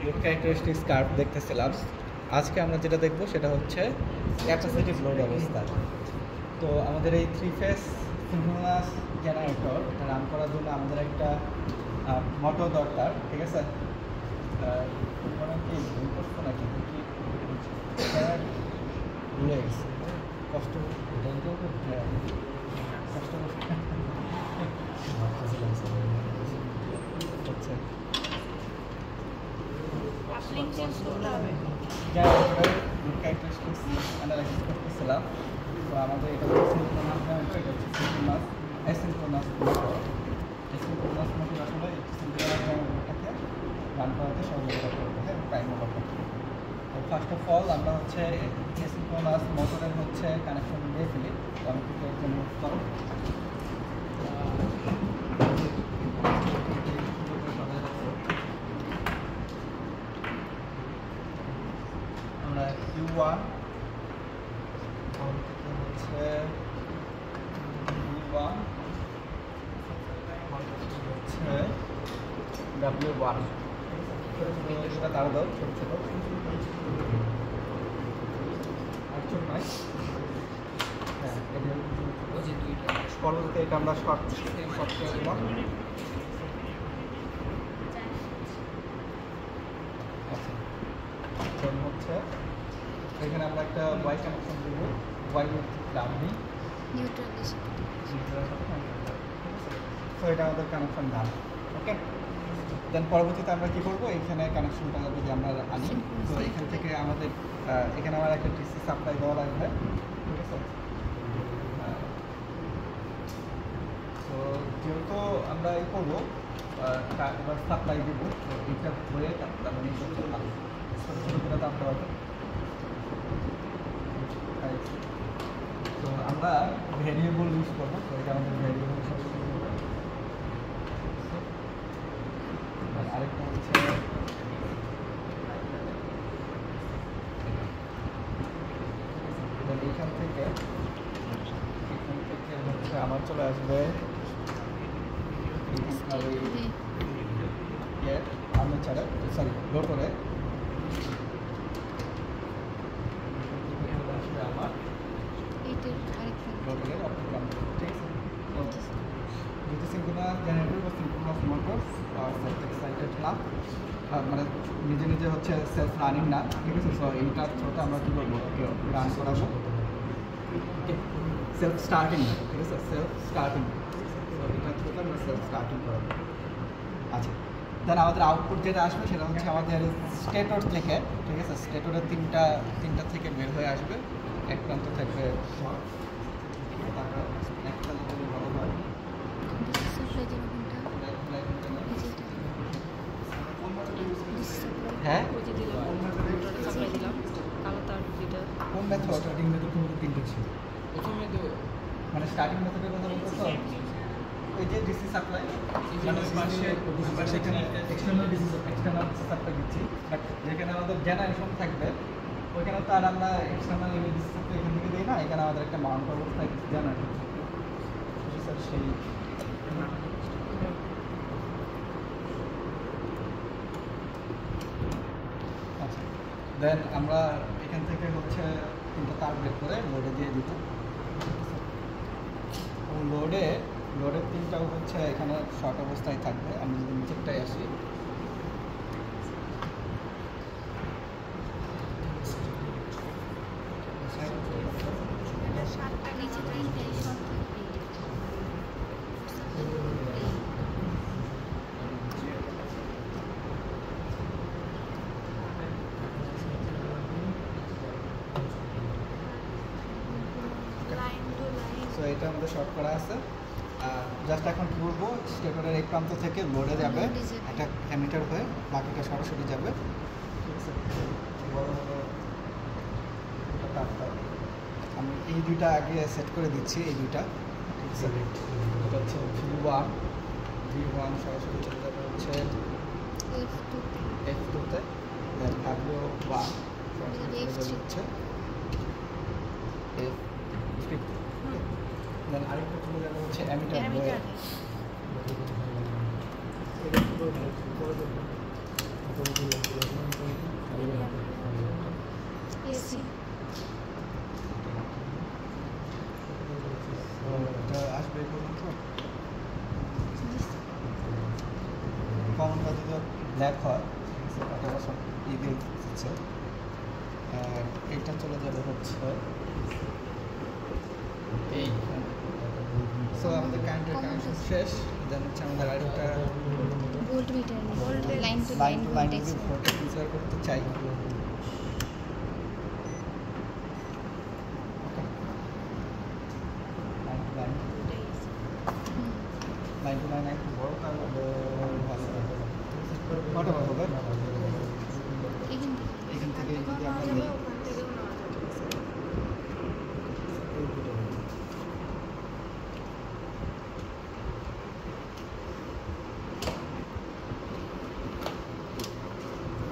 Load characteristics curve দেখতেছিলাম। আজকে আমরা যেটা দেখব সেটা হচ্ছে ক্যাপাসিটিভ লোড অবস্থা। তো আমাদের এই 3 ফেজ সিনক্রোনাস জেনারেটর রান করার জন্য আমাদের একটা মোটর দরকার, ঠিক আছে? কি ভুল করছো নাকি ভুলে গেছে, কষ্ট কষ্ট হচ্ছে অ্যানালাইসিস করতেছিলাম। তো আমাদের এটা হচ্ছে সিনক্রোনাস জেনারেটর, এটা হচ্ছে synchronous asynchronous motor. Asynchronous motor আসলে সিনক্রোনাস জেনারেটরটাকে রান করাতে সহযোগিতা করবে, হ্যাঁ, প্রাইম মোটরটা। তো ফার্স্ট অফ অল আমরা হচ্ছে অ্যাসিনক্রোনাস মোটরের হচ্ছে কানেকশন দিয়ে ফেলি। তো আমি কিছু একটা নোট করো। আমরা Q1 হচ্ছে V1 হচ্ছে W1, সেটা তার দাও ছোট ছোট আর ছোট নয়। হ্যাঁ, পরবর্তীতে এটা আমরা শর্ট করে দিলাম। আচ্ছা, হচ্ছে এখানে আমরা একটা ওয়াই কানেকশন দেবো, ওয়াই ডাউনি নিউট্রালের সাথে। তো এটা আমাদের কানেকশন ডান, ওকে। দেন পরবর্তীতে আমরা কী করবো, এখানে কানেকশনটা যদি আমরা আনি, তো এখান থেকে আমাদের এখানে আমার একটা ডিসি সাপ্লাই দেওয়া লাগবে, ঠিক আছে? তো যেহেতু আমরা এই করবো এবার সাপ্লাই দেবো, তো এইটা হয়ে তার মানে ছোটো ছোটো করে তাপ দেওয়া হবে। তো আমরা ভ্যারিয়েবল ইউজ করবো, তো এটা আমাদের ভ্যারিয়েবল হিসাবে আরেকটা হচ্ছে এখান থেকে হচ্ছে আমার চলে আসবে আর্মেচারে, সরি রোটরে আমার রোটরের অপটিক্যাল, ঠিক আছে? যেহেতু সিনক্রোনাস জেনারেটর বা সিনক্রোনাস মোটর সেলফ এক্সাইটেড না, মানে নিজে নিজে হচ্ছে সেলফ রানিং না, ঠিক আছে? সো এইটার থ্রুতে আমরা কী করবো, রান করাবো সেলফ স্টার্টিং, ঠিক আছে? সেলফ স্টার্টিং, সো এটার থ্রুতে আমরা সেলফ স্টার্টিং করাবো। আচ্ছা, দেন আমাদের আউটপুট যেটা আসবে সেটা হচ্ছে আমাদের স্টেটর থেকে, ঠিক আছে? স্টেটরের তিনটা থেকে বের হয়ে আসবে। এক প্রান্ত থেকে একটা যদি ভালো হয় হ্যাঁ, কোন মেথড? স্টার্টিং মেথড কিন্তু তিনটে ছিল প্রথমে, তো মানে স্টার্টিং মেথডের কথা বলতেছো ওই যে ডিসি সাপ্লাই, মানে সেখানে এক্সটার্নাল ডিসি সাপ্লাই দিচ্ছি, বাট যেখানে আমাদের জেনারেশন থাকবে ওইখানে তো আর আমরা এক্সটার্নাল ডিসি সাপ্লাই এখান থেকে দিই না, এখানে আমাদের একটা মাউন্ট অবস্থায় জেনারেশন থাকবে। স্যার সেই আচ্ছা, দেন আমরা এখান থেকে হচ্ছে তিনটা তার বের করে লোডে দিয়ে দিব। লোডের তিনটাও হচ্ছে এখানে শর্ট অবস্থায় থাকবে। আমি যদি নিচেরটাই আসি, তো এটা আমাদের শর্ট করা আছে। জাস্ট এখন কী করবো, স্টেটরের এক প্রান্ত থেকে লোডে যাবে একটা অ্যামিটার হয়ে, বাকিটা সরাসরি যাবে, ঠিক আছে? আমি এই দুইটা আগে সেট করে দিচ্ছি, এই দুইটা, ঠিক আছে? এটা হচ্ছে V1 সরাসরি চলে যাবে হচ্ছে F2-তে, দেন W1 সরাসরি চলে যাবে হচ্ছে F3, দেন আরেকটা চলে যাবে হচ্ছে অ্যামিটার হয়ে। এসি এটা আসবে পর্যন্ত কমনটা যদি ব্ল্যাক হয় এটা সব দিয়ে দিচ্ছে আর এইটা চলে যাবে হচ্ছে এই সো আমাদের কারেন্টের কানেকশন শেষ দেন হচ্ছে আমাদের আরেকটা voltmeter line to line voltage যদি ভোল্টেজ মেজার করতে চাই লাইন টু লাইন একটু বড় তাহলে ভালো হবে কটা হবে এখান থেকে যদি আমরা নিই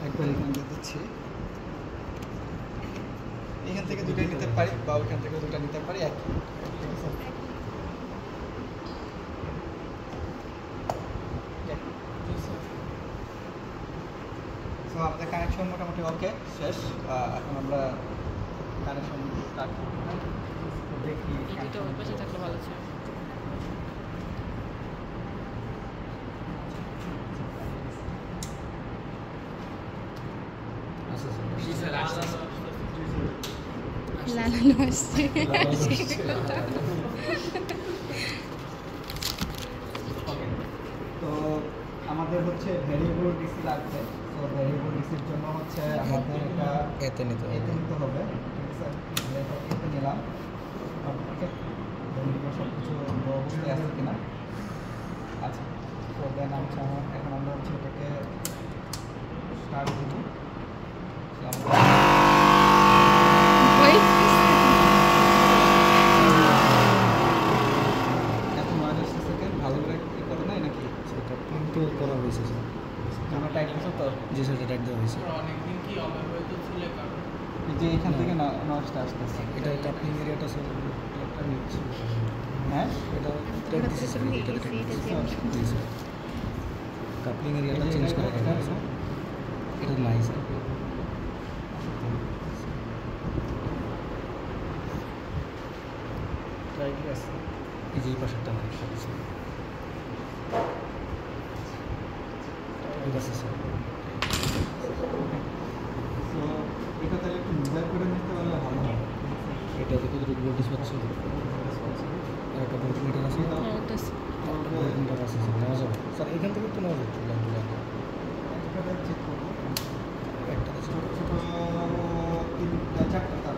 একবার এখান থেকে দিচ্ছি এখান থেকে দুটো নিতে পারি বা ওইখান থেকে দুটো নিতে পারি এক ঠিক আছে সো আমাদের কানেকশন মোটামুটি ওকে শেষ এখন আমরা কানেকশন স্টার্ট করব দেখি এটা ওই পাশে থাকলে ভালো ছিল লালানো আসছে তো আমাদের হচ্ছে ভেরিয়েবল ডিসি লাগবে তো ভেরিয়েবল ডিসির জন্য হচ্ছে আমাদের এটা এতে নিতে হবে ঠিক আছে আমরা এটা এতে নিলাম ওকে সব কিছু অবস্থায় আছে কিনা আচ্ছা তো দেন এখন আমরা হচ্ছে এটাকে স্টার্ট করব ভালো করে কি করে নাই নাকি সেটা কিন্তু করা হয়েছে স্যার আমরা টাইট করতে তো জি স্যার টাইট দেওয়া হয়েছে অনেকদিন কি অব্যবহৃত ছিল কারণ এই যে এখান থেকে নয়েজটা আসতেছে এটা কাপলিং এরিয়াটা স্যার একটা নিচ্ছে হ্যাঁ এটা টাইট দিচ্ছে স্যার এটা জি স্যার কাপলিং এরিয়াটা চেঞ্জ করা হয়েছে এটা নাই স্যার ট্রাই করে আছে এই যে এই পাশেরটা নাই ঠিক আছে স্যার তো এটা তাহলে একটু মেজার করে নিতে পারলে ভালো হয় এটা কত দূর ভোল্টেজ পাচ্ছে আর একটা ভোল্টমিটার আছে ভোল্টমিটার আছে স্যার নেওয়া যাবে স্যার এখান থেকে একটু নেওয়া যাবে একটা চেক করবো একটা ছোটো ছোটো তিনটা চারটা তার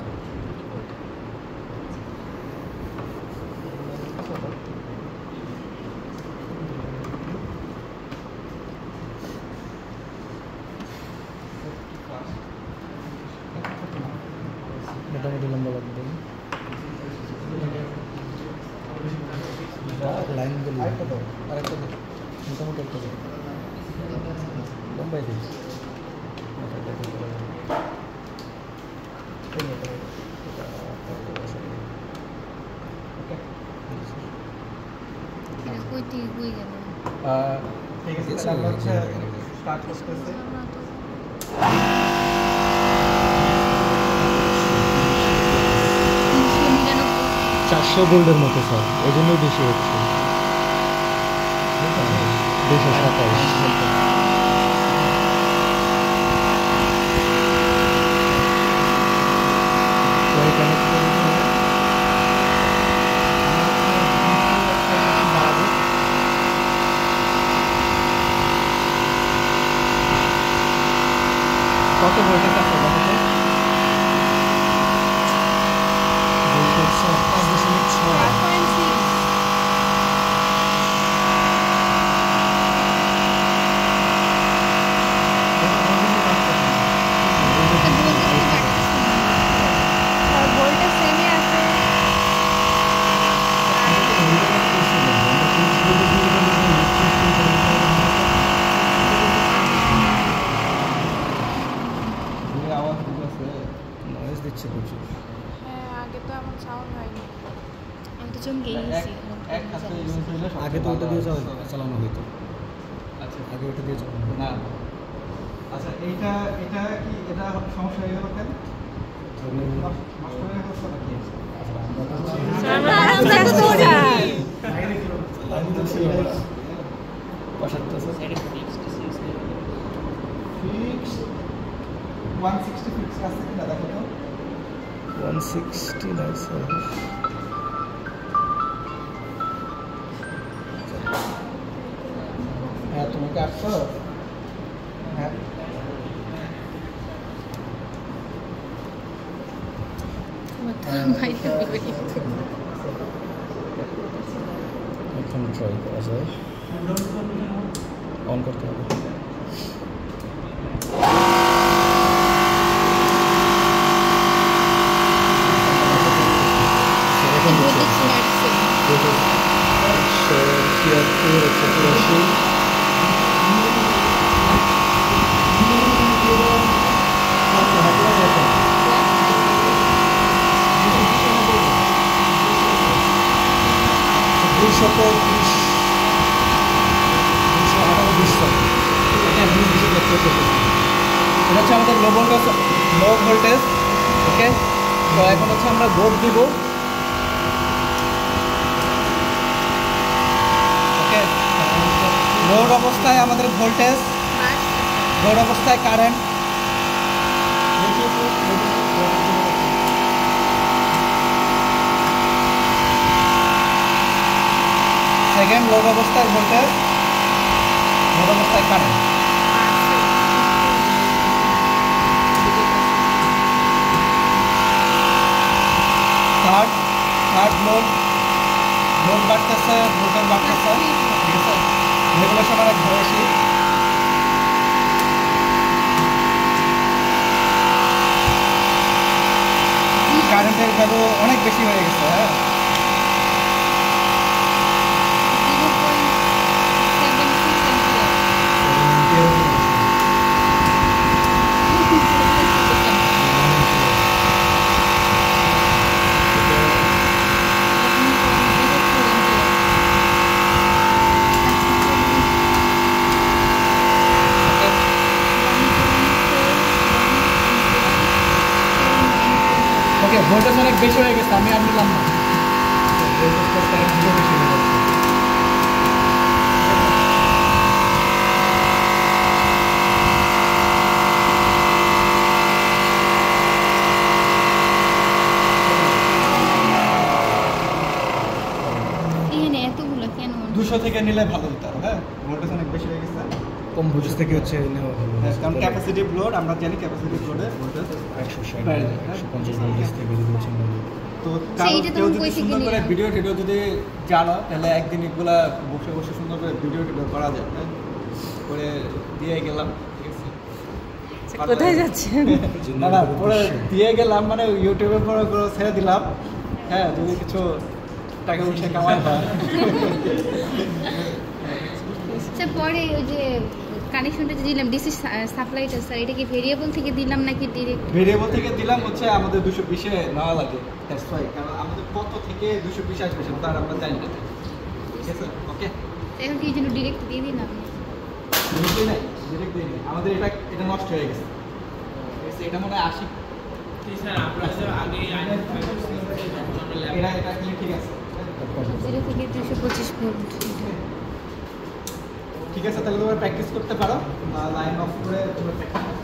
মোটামুটি লম্বা লাগবে লাইনগুলি আরেকটা মোটামুটি একটা লম্বাই দিই কই থেকে কই গেল ঠিক আছে তাহলে হচ্ছে স্টার্ট করতেছে চারশো ভোল্টের মতো স্যার এই জন্যই বেশি হচ্ছে 227 কত ভোল্টেজ আছে বলতে 5.6 দিচ্ছে প্রচুর আগে তো এমন সাউন্ড হয়নি আমি তো চমকে গেছি আগে তো ওটা দিয়ে চালানো হতো আচ্ছা আগে ওটা দিয়ে চালানো না আচ্ছা এটা কি এটা সমস্যা হয়ে গেল কেন? নষ্ট হয়ে গেছে নাকি? Fixed 160 fixed আছে কিনা দেখো তো 160 নাই স্যার হ্যাঁ তুমি কি আসছো হ্যাঁ এখন ট্রাই করা যায় অন করতে হবে এটা হচ্ছে আমাদের লো ভোল্টেজ ওকে তো এখন হচ্ছে আমরা বোর্ড দিব ওকে লোড অবস্থায় আমাদের ভোল্টেজ লোড অবস্থায় কারেন্ট সেকেন্ড লোড অবস্থায় ভোল্টেজ লোড অবস্থায় কারেন্ট থার্ড লোড বাড়তেছে ভোল্টেজ বাড়তেছে ঠিক আছে রেগুলেশন অনেক বেশি কারেন্টের ভ্যালু অনেক বেশি হয়ে গেছে হ্যাঁ ওকে ভোল্টেজ অনেক বেশি হয়ে গেছে আমি আর নিলাম না এখানে এতগুলো কেন 200 থেকে নিলে ভালো হতো হ্যাঁ ভোল্টেজ অনেক বেশি হয়ে গেছে কম ভোল্টেজ থেকে হচ্ছে নেওয়া ভালো কারণ ক্যাপাসিটিভ লোড আমরা জানি ক্যাপাসিটিভ লোডে ভোল্টেজ 160 150 ভোল্টেজ থেকে যদি হচ্ছে তো সেইটা কেউ তখন যদি কই থেকে সুন্দর করে নিলাম? ভিডিও যদি জানো তাহলে একদিন এগুলা বসে বসে সুন্দর করে ভিডিও করা যায় হ্যাঁ করে দিয়ে গেলাম ঠিক আছে কোথায় যাচ্ছেন না না পরে দিয়ে গেলাম মানে ইউটিউবে পরে ছেড়ে দিলাম হ্যাঁ যদি কিছু টাকা পয়সা কামাই হয় স্যার পরে ওই যে কানেকশনটা যে দিলাম ডিসি সাপ্লাইটা স্যার এটা কি ভেরিয়েবল থেকে দিলাম নাকি ডিরেক্ট ভেরিয়েবল থেকে দিলাম হচ্ছে আমাদের 220 এ নেওয়া লাগে দ্যাটস ওয়াই কারণ আমাদের কত থেকে 220 আসবে সেটা আর আমরা জানি না ঠিক আছে ওকে এখন কি এই জন্য ডিরেক্ট দিয়ে দিলাম ডিরেক্ট নাই ডিরেক্ট দিই আমাদের এটা নষ্ট হয়ে গেছে ঠিক আছে এটা মনে হয় 80 স্যার আমরা যে আগে এটা ঠিক আছে 0 থেকে 225 ভোল্ট ঠিক আছে তাহলে তোমরা প্র্যাকটিস করতে পারো লাইন অফ করে তোমরা প্র্যাকটিস